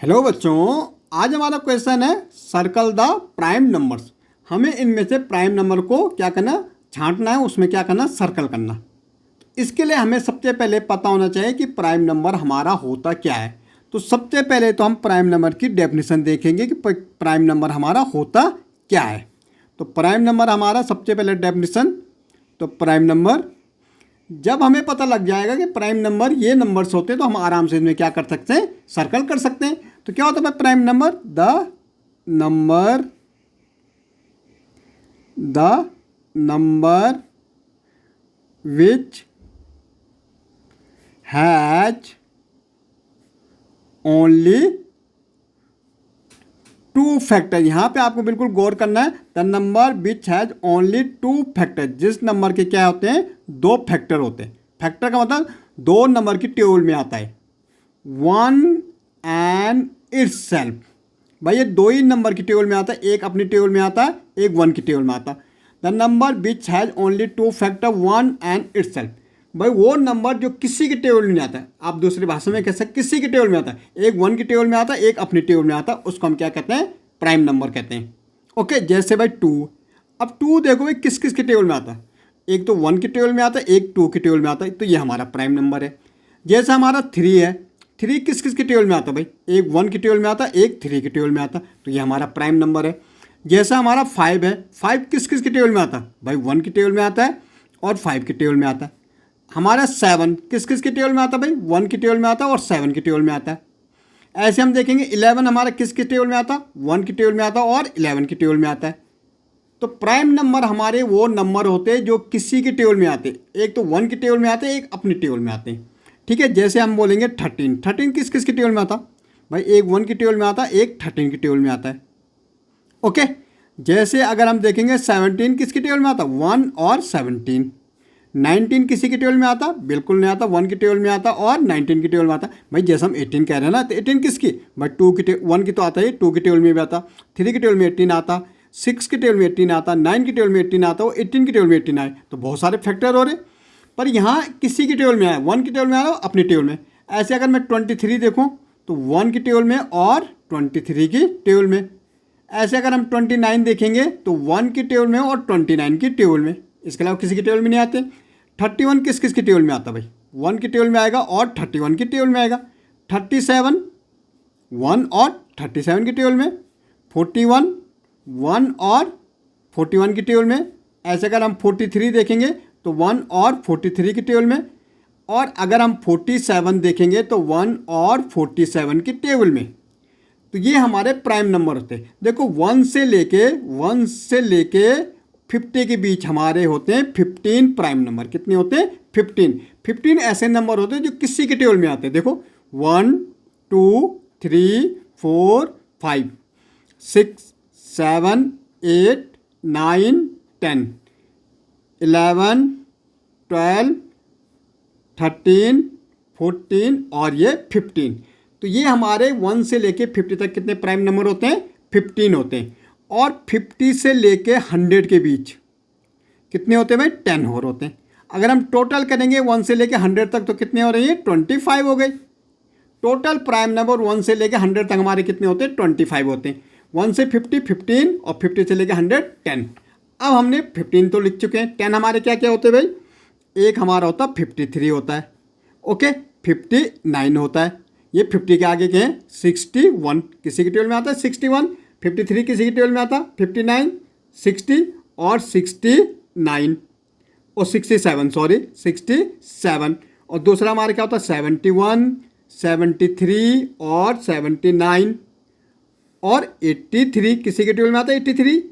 Hello बच्चों, आज हमारा क्वेश्चन है सर्कल द प्राइम नंबर्स। हमें इनमें से प्राइम नंबर को क्या करना, छांटना है, उसमें क्या करना, सर्कल करना। इसके लिए हमें सबसे पहले पता होना चाहिए कि प्राइम नंबर हमारा होता क्या है। तो सबसे पहले तो हम प्राइम नंबर की डेफिनेशन देखेंगे कि प्राइम नंबर हमारा होता क्या है। तो प्राइम नंबर हमारा सबसे पहले डेफिनेशन, तो प्राइम नंबर, जब हमें पता लग जाएगा कि प्राइम नंबर ये नंबर्स होते हैं तो हम आराम से इनमें क्या कर सकते हैं, सर्कल कर सकते हैं। तो क्या होता है prime number, the number which has only two factor. यहाँ पे आपको बिल्कुल गौर करना है, the number which has only two factor. जिस नंबर के क्या होते हैं, दो फैक्टर होते हैं। फैक्टर का मतलब दो नंबर की टेबल में आता है, वन एंड इट्ससेल्फ। भाई ये दो ही नंबर की टेबल में आता है, एक अपनी टेबल में आता है, एक वन की टेबल में आता है। The number which has only two factor one and itself. भाई वो नंबर जो किसी की टेबल में नहीं आता है, आप दूसरी भाषा में कह सकते किसी की टेबल में आता है, एक वन की टेबल में आता है, एक अपनी टेबल में आता है, उसको हम क्या कहते हैं, प्राइम नंबर कहते हैं। ओके, जैसे भाई टू। अब टू देखो भाई किस किस की टेबल में आता है, एक तो वन की टेबल में आता है, एक टू की टेबल में आता है, तो ये हमारा प्राइम नंबर है। जैसे हमारा थ्री है, थ्री किस किस की टेबल में आता है भाई, एक वन की टेबल में आता है, एक थ्री की टेबल में आता है, तो ये हमारा प्राइम नंबर है। जैसा हमारा फाइव है, फाइव किस किस की टेबल में आता है भाई, वन की टेबल में आता है और फाइव की टेबल में आता है। हमारा सेवन किस किस की टेबल में आता है भाई, वन की टेबल में आता है और सेवन की टेबल में आता है। ऐसे हम देखेंगे इलेवन हमारा किस की टेबल में आता है, वन की टेबल में आता है और इलेवन की टेबल में आता है। तो प्राइम नंबर हमारे वो नंबर होते हैं जो किसी की टेबल में आते हैं, एक तो वन की टेबल में आते हैं, एक अपनी टेबल में आते हैं। ठीक है, जैसे हम बोलेंगे थर्टीन, थर्टीन किस किस की टेबल में आता भाई, एक वन की टेबल में आता है, एक थर्टीन की टेबल में आता है। ओके, जैसे अगर हम देखेंगे सेवनटीन किसकी टेबल में आता, वन और सेवनटीन। नाइनटीन किसी की टेबल में आता, बिल्कुल नहीं आता, वन की टेबल में आता और नाइनटीन की टेबल में आता। भाई जैसे हम एटीन कह रहे हैं ना, तो एटीन किसकी भाई, टू की वन की तो आता है, टू की टेबल में भी आता, थ्री की टेबल में एटीन आता, सिक्स की टेबल में एटीन आता, नाइन की टेबल में एटीन आता, और एटीन की टेबल में एटीन आए। तो बहुत सारे फैक्टर हो रहे, पर यहाँ किसी की टेबल में आया, वन की टेबल में आ रहा, अपनी टेबल में। ऐसे अगर मैं 23 देखूँ तो वन की टेबल में और 23 की टेबल में। ऐसे अगर हम 29 देखेंगे तो वन की टेबल में और 29 की टेबल में। इसके अलावा किसी की टेबल में नहीं आते। 31 किस किस की टेबल में आता भाई, वन की टेबल में आएगा और 31 की टेबल में आएगा। 37 वन और 37 की टेबल में। 41 वन और 41 की टेबल में। ऐसे अगर हम 43 देखेंगे तो वन और 43 की टेबल में। और अगर हम 47 देखेंगे तो वन और 47 की टेबल में। तो ये हमारे प्राइम नंबर होते हैं। देखो वन से लेके 50 के बीच हमारे होते हैं 15 प्राइम नंबर। कितने होते हैं, 15 ऐसे नंबर होते हैं जो किसी के टेबल में आते हैं। देखो 1 2 3 4 5 6 7 8 9 10 11 12 13 14 और ये 15। तो ये हमारे 1 से लेके 50 तक कितने प्राइम नंबर होते हैं, 15 होते हैं। और 50 से लेके 100 के बीच कितने होते हैं भाई, 10 और होते हैं। अगर हम टोटल करेंगे 1 से लेके 100 तक तो कितने हो रहे हैं, 25 हो गए। टोटल प्राइम नंबर 1 से लेके 100 तक हमारे कितने होते हैं, 25 होते हैं। 1 से 50 15 और 50 से लेके 100 10। अब हमने 15 तो लिख चुके हैं। 10 हमारे क्या क्या होते हैं भाई, एक हमारा होता है 53 होता है। ओके, 59 होता है। ये 50 के आगे के हैं 61, किसी की टेबल में आता है 61। 53 किसी की टेबल में आता, 59 60 और 69 और 67, सॉरी 67। और दूसरा हमारा क्या होता है 71 73 और 79 और 83 किसी के टेबल में आता है 83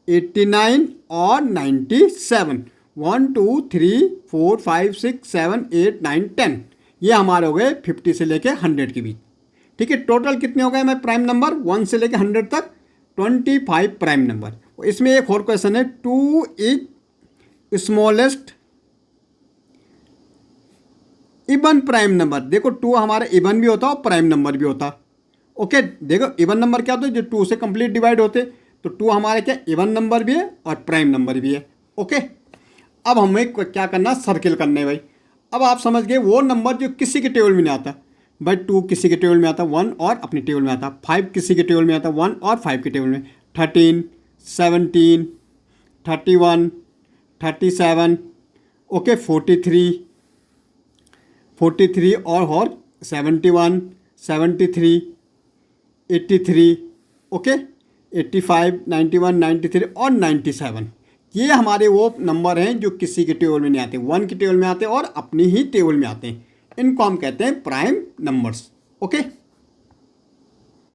89 और 97। 1 2 3 4 5 6 7 8 9 10। ये हमारे हो गए 50 से लेके 100 के बीच। ठीक है, टोटल कितने हो गए हमारे प्राइम नंबर 1 से लेके 100 तक, 25 प्राइम नंबर। इसमें एक और क्वेश्चन है, 2 is smallest even prime number. देखो 2 हमारा इवन भी होता है और प्राइम नंबर भी होता है। ओके, देखो इवन नंबर क्या होता है, जो 2 से कंप्लीट डिवाइड होते। तो 2 हमारे क्या इवन नंबर भी है और प्राइम नंबर भी है। ओके, अब हमें क्या करना, सर्किल करने भाई। अब आप समझ गए वो नंबर जो किसी के टेबल में नहीं आता। भाई 2 किसी के टेबल में आता है 1 और अपनी टेबल में आता है, 5 किसी के टेबल में आता है 1 और 5 के टेबल में, 13, 17, 31, 37, ओके 43 और 71, 73, 83, ओके 85, 91, 93 और 97। ये हमारे वो नंबर हैं जो किसी के टेबल में नहीं आते, 1 के टेबल में आते हैं और अपनी ही टेबल में आते हैं। इनको हम कहते हैं प्राइम नंबर्स। ओके।